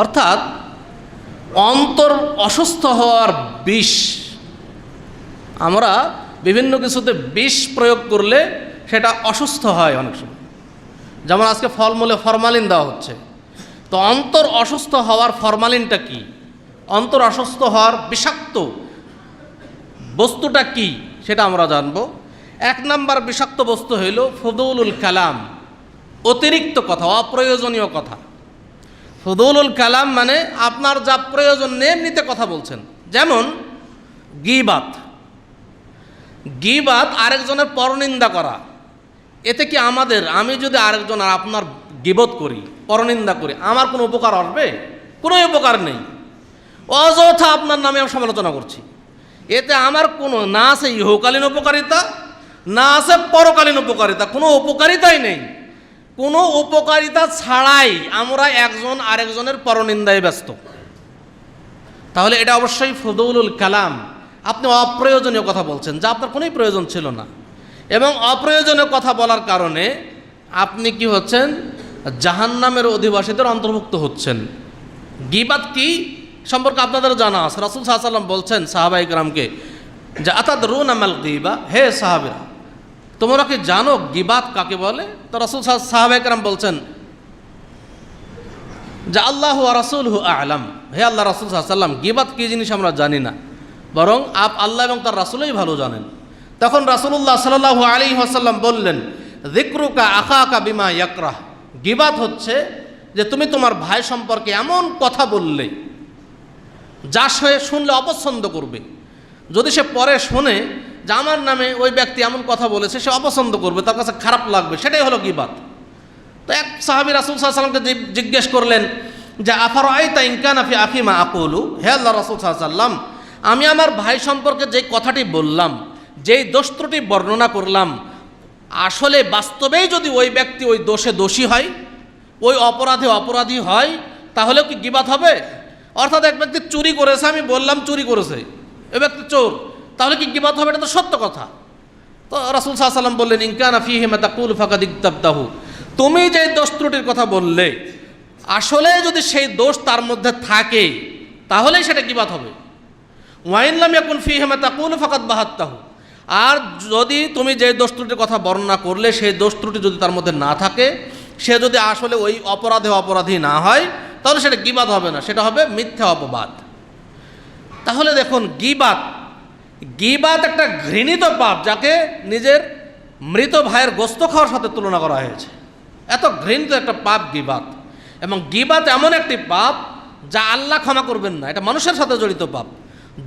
অর্থাৎ অন্তর অসুস্থ হওয়ার বিষ, আমরা বিভিন্ন কিছুতে বিষ প্রয়োগ করলে সেটা অসুস্থ হয় অনেক সময়। যেমন আজকে ফলমূলে ফরমালিন দেওয়া হচ্ছে, তো অন্তর অসুস্থ হওয়ার ফরমালিনটা কি, অন্তর অসুস্থ হওয়ার বিষাক্ত বস্তুটা কি সেটা আমরা জানব। 1 নম্বর বিষাক্ত বস্তু হইল ফুদুলুল কালাম, অতিরিক্ত কথা, অপ্রয়োজনীয় কথা। ফুদুলুল কালাম মানে আপনার যা প্রয়োজন নেই এমনিতে কথা বলছেন। যেমন গীবাত, গীবাত আরেকজনের পরনিন্দা করা। এতে কি আমি যদি আরেকজন আর আপনার গীবত করি, পরনিন্দা করি, আমার কোনো উপকার আসবে? কোনো উপকার নেই। অযথা আপনার নামে আমি সমালোচনা করছি, এতে আমার কোনো না আছে ইহকালীন উপকারিতা, না আছে পরকালীন উপকারিতা, কোনো উপকারিতাই নেই। কোনো উপকারিতা ছাড়াই আমরা একজন আরেকজনের পরনিন্দায় ব্যস্ত। তাহলে এটা অবশ্যই ফুদুলুল কালাম, আপনি অপ্রয়োজনীয় কথা বলছেন যা আপনার কোনোই প্রয়োজন ছিল না, এবং অপ্রয়োজনীয় কথা বলার কারণে আপনি কি হচ্ছেন? জাহান্নামের অধিবাসীদের অন্তর্ভুক্ত হচ্ছেন। গীবাত কি সম্পর্কে আপনাদের জানা আছে। রাসূল সাল্লাল্লাহু আলাইহি ওয়াসাল্লাম বলছেন সাহাবায়ে কেরামকে যে আতাদরুনা মাল গীবা, হে সাহাবীরা তোমরা কি জানো গীবাত কাকে বলে? তো রাসূল সাহাবায়ে কেরাম বলছেন যে আল্লাহু ওয়া রাসূলুহু আ'লাম, হে আল্লাহ রাসূল সাল্লাল্লাহু আলাইহি ওয়াসাল্লাম গীবাত কি জিনিস আমরা জানি না, বরং আল্লাহ এবং তার রাসূলই ভালো জানেন। তখন রাসূলুল্লাহ সাল্লাল্লাহু আলাইহি ওয়াসাল্লাম বললেন যিকরুকা আখাকা বিমা ইয়াকরাহ, গীবাত হচ্ছে যে তুমি তোমার ভাই সম্পর্কে এমন কথা বললে যা সে শুনলে অপছন্দ করবে। যদি সে পরে শোনে যে আমার নামে ওই ব্যক্তি এমন কথা বলেছে, সে অপছন্দ করবে, তার কাছে খারাপ লাগবে, সেটাই হলো গীবাত। তো এক সাহাবী রাসূল সাল্লাল্লাহু আলাইহি ওয়াসাল্লামকে জিজ্ঞেস করলেন যে আফারাআইতা ইন কানা ফি আখি মা আকুলু, হে আল্লাহ রাসূল সাল্লাল্লাহু আলাইহি ওয়াসাল্লাম আমি আমার ভাই সম্পর্কে যে কথাটি বললাম, যেই দোষ ত্রুটি বর্ণনা করলাম, আসলে বাস্তবেই যদি ওই ব্যক্তি ওই দোষে দোষী হয়, ওই অপরাধে অপরাধী হয়, তাহলেও কি গীবাত হবে? অর্থাৎ এক ব্যক্তি চুরি করেছে, আমি বললাম চুরি করেছে, ওই ব্যক্তি চোর, তাহলে কি গীবাত হবে? এটা তো সত্য কথা। তো রাসূল সাল্লাল্লাহু আলাইহি ওয়াসাল্লাম বললেন ইন কানা ফীহি মা তাকুলু ফাকাদ ইকতাবতাহু, তুমি যে দোষ ত্রুটির কথা বললে আসলে যদি সেই দোষ তার মধ্যে থাকে তাহলেই সেটা গীবাত হবে। ওয়া ইন লাম ইয়াকুন ফীহি মা তাকুলু ফাকাদ বাহাত্তাহু, আর যদি তুমি যে দোষ ত্রুটির কথা বর্ণনা করলে সেই দোষ ত্রুটি যদি তার মধ্যে না থাকে, সে যদি আসলে ওই অপরাধে অপরাধী না হয়, তাহলে সেটা গীবাত হবে না, সেটা হবে মিথ্যা অপবাদ। তাহলে দেখুন গীবাত একটা ঘৃণিত পাপ, যাকে নিজের মৃত ভাইয়ের গোস্ত খাওয়ার সাথে তুলনা করা হয়েছে। এত ঘৃণিত একটা পাপ গীবাত। এবং গীবাত এমন একটি পাপ যা আল্লাহ ক্ষমা করবেন না, এটা মানুষের সাথে জড়িত পাপ।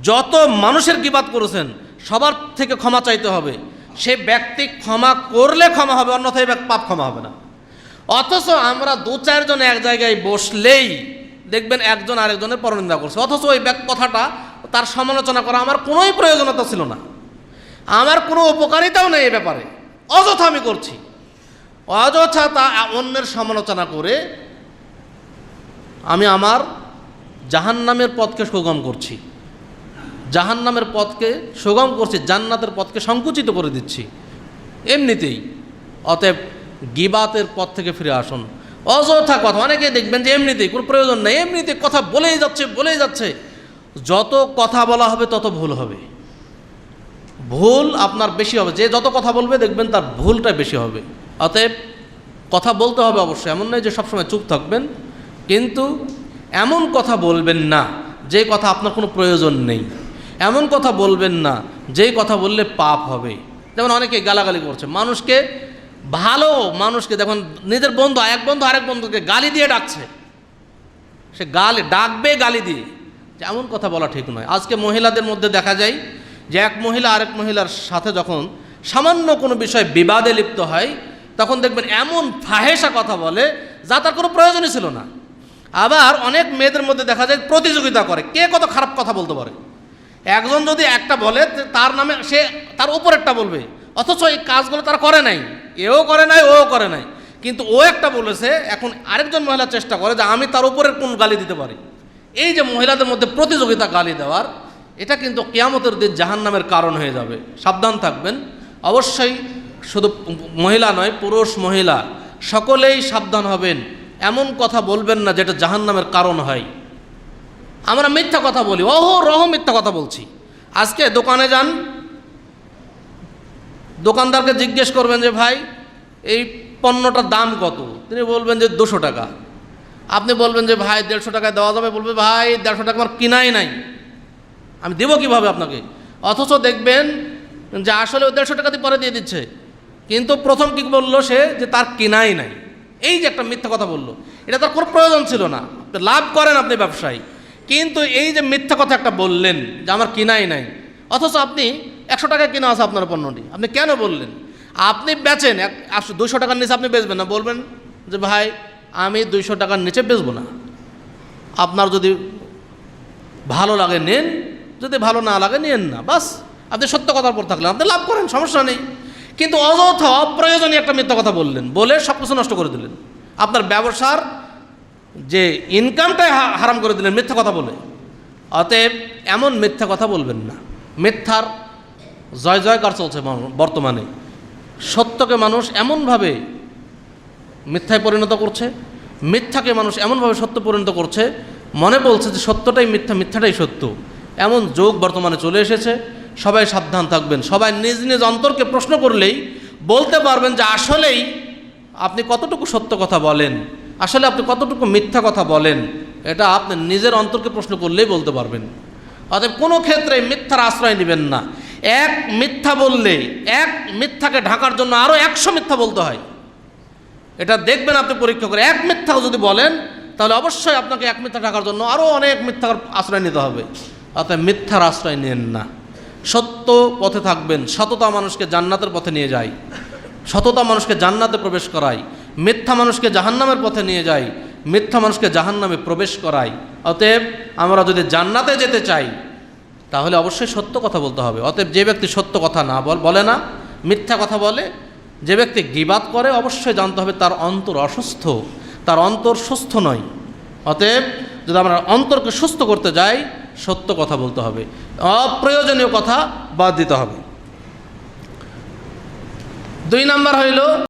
যত মানুষের গীবাত করেছেন সবার থেকে ক্ষমা চাইতে হবে, সে ব্যক্তি ক্ষমা করলে ক্ষমা হবে, অন্যথায় পাপ ক্ষমা হবে না। অথচ আমরা 2-4 জন এক জায়গায় বসলেই দেখবেন একজন আরেকজনের পরনিন্দা করছে, অথচ ওই কথাটা তার সমালোচনা করা আমার কোনোই প্রয়োজনীয়তা ছিল না, আমার কোনো উপকারিতাও নেই এ ব্যাপারে, অযথা আমি করছি। অযথা তা অন্যের সমালোচনা করে আমি আমার জাহান্নামের পথকে সুগম করছি, জাহান্নামের পথকে সুগম করছি, জান্নাতের পথকে সংকুচিত করে দিচ্ছি এমনিতেই। অতএব গীবাতের পথ থেকে ফিরে আসুন। অযথা কথা, অনেকে দেখবেন যে এমনিতেই কোনো প্রয়োজন নেই, এমনিতে কথা বলেই যাচ্ছে। যত কথা বলা হবে তত ভুল হবে, ভুল আপনার বেশি হবে। যে যত কথা বলবে দেখবেন তার ভুলটা বেশি হবে। অতএব কথা বলতে হবে অবশ্যই, এমন নয় যে সবসময় চুপ থাকবেন, কিন্তু এমন কথা বলবেন না যে কথা আপনার কোনো প্রয়োজন নেই, এমন কথা বলবেন না যেই কথা বললে পাপ হবে। যেমন অনেকে গালাগালি করছে মানুষকে, ভালো মানুষকে দেখুন নিজের বন্ধু এক বন্ধু আরেক বন্ধুকে গালি দিয়ে ডাকছে, সে ডাকবে গালি দিয়ে, এমন কথা বলা ঠিক নয়। আজকে মহিলাদের মধ্যে দেখা যায় যে এক মহিলা আরেক মহিলার সাথে যখন সামান্য কোনো বিষয় বিবাদে লিপ্ত হয়, তখন দেখবেন এমন ফাহেসা কথা বলে যা তার কোনো প্রয়োজনই ছিল না। আবার অনেক মেয়েদের মধ্যে দেখা যায় প্রতিযোগিতা করে কে কত খারাপ কথা বলতে পারে। একজন যদি একটা বলে তার নামে সে তার উপরেরটা বলবে, অথচ এই কাজগুলো তারা করে নাই, এও করে নাই ও করে নাই, কিন্তু ও একটা বলেছে, এখন আরেকজন মহিলা চেষ্টা করে যে আমি তার উপরের কোন গালি দিতে পারি। এই যে মহিলাদের মধ্যে প্রতিযোগিতা গালি দেওয়ার, এটা কিন্তু কিয়ামতের দিন জাহান্নামের কারণ হয়ে যাবে। সাবধান থাকবেন অবশ্যই, শুধু মহিলা নয় পুরুষ মহিলা সকলেই সাবধান হবেন এমন কথা বলবেন না যেটা জাহান্নামের কারণ হয়। আমরা মিথ্যা কথা বলি, রহ মিথ্যা কথা বলছি। আজকে দোকানে যান, দোকানদারকে জিজ্ঞেস করবেন যে ভাই এই পণ্যটার দাম কত, তিনি বলবেন যে 200 টাকা। আপনি বলবেন যে ভাই 150 টাকায় দেওয়া যাবে, বলবে ভাই 150 টাকা আমার কিনাই নাই, আমি দেবো কীভাবে আপনাকে। অথচ দেখবেন যে আসলে 150 টাকা দিয়ে পরে দিয়ে দিচ্ছে, কিন্তু প্রথম কী বললো সে, যে তার কিনাই নাই। এই যে একটা মিথ্যা কথা বললো, এটা তার কোনো প্রয়োজন ছিল না, লাভ করেন আপনি ব্যবসায়ী, কিন্তু এই যে মিথ্যা কথা একটা বললেন যে আমার কিনাই নাই, অথচ আপনি 100 টাকায় কিনা আছে আপনার পণ্যটি, আপনি কেন বললেন? আপনি বেচেন 200 টাকার নিচে, আপনি বেচবেন না, বলবেন যে ভাই আমি 200 টাকার নিচে বেচবো না, আপনার যদি ভালো লাগে নেন, যদি ভালো না লাগে নেন না, বাস। আপনি সত্য কথার উপর থাকলেন, আপনি লাভ করেন, সমস্যা নেই। কিন্তু অযথা অপ্রয়োজনীয় একটা মিথ্যা কথা বললেন, বলে সব কিছু নষ্ট করে দিলেন, আপনার ব্যবসার যে ইনকামটাই হারাম করে দিলেন মিথ্যা কথা বলে। অতএব এমন মিথ্যা কথা বলবেন না। মিথ্যার জয় জয়কার চলছে বর্তমানে। সত্যকে মানুষ এমনভাবে মিথ্যায় পরিণত করছে, মিথ্যাকে মানুষ এমনভাবে সত্য পরিণত করছে, মনে বলছে যে সত্যটাই মিথ্যা, মিথ্যাটাই সত্য। এমন যুগ বর্তমানে চলে এসেছে। সবাই সাবধান থাকবেন। সবাই নিজ নিজ অন্তরকে প্রশ্ন করলেই বলতে পারবেন যে আসলেই আপনি কতটুকু সত্য কথা বলেন, আসলে আপনি কতটুকু মিথ্যা কথা বলেন, এটা আপনি নিজের অন্তরকে প্রশ্ন করলেই বলতে পারবেন। অতএব কোনো ক্ষেত্রে মিথ্যার আশ্রয় নেবেন না। এক মিথ্যা বললে, এক মিথ্যাকে ঢাকার জন্য আরও 100 মিথ্যা বলতে হয়। এটা দেখবেন আপনি পরীক্ষা করে। এক মিথ্যা যদি বলেন তাহলে অবশ্যই আপনাকে এক মিথ্যা ঢাকার জন্য আরও অনেক মিথ্যার আশ্রয় নিতে হবে। অতএব মিথ্যার আশ্রয় নেন না, সত্য পথে থাকবেন। সততা মানুষকে জান্নাতের পথে নিয়ে যায়, সততা মানুষকে জান্নাতে প্রবেশ করায়। মিথ্যা মানুষকে জাহান্নামের পথে নিয়ে যায়, মিথ্যা মানুষকে জাহান্নামে প্রবেশ করায়। অতএব আমরা যদি জান্নাতে যেতে চাই তাহলে অবশ্যই সত্য কথা বলতে হবে। অতএব যে ব্যক্তি সত্য কথা না বলে না, মিথ্যা কথা বলে, যে ব্যক্তি গীবাত করে, অবশ্যই জানতে হবে তার অন্তর অসুস্থ, তার অন্তর সুস্থ নয়। অতএব যদি আমরা অন্তরকে সুস্থ করতে যাই, সত্য কথা বলতে হবে, অপ্রয়োজনীয় কথা বাদ দিতে হবে। 2 নাম্বার হইল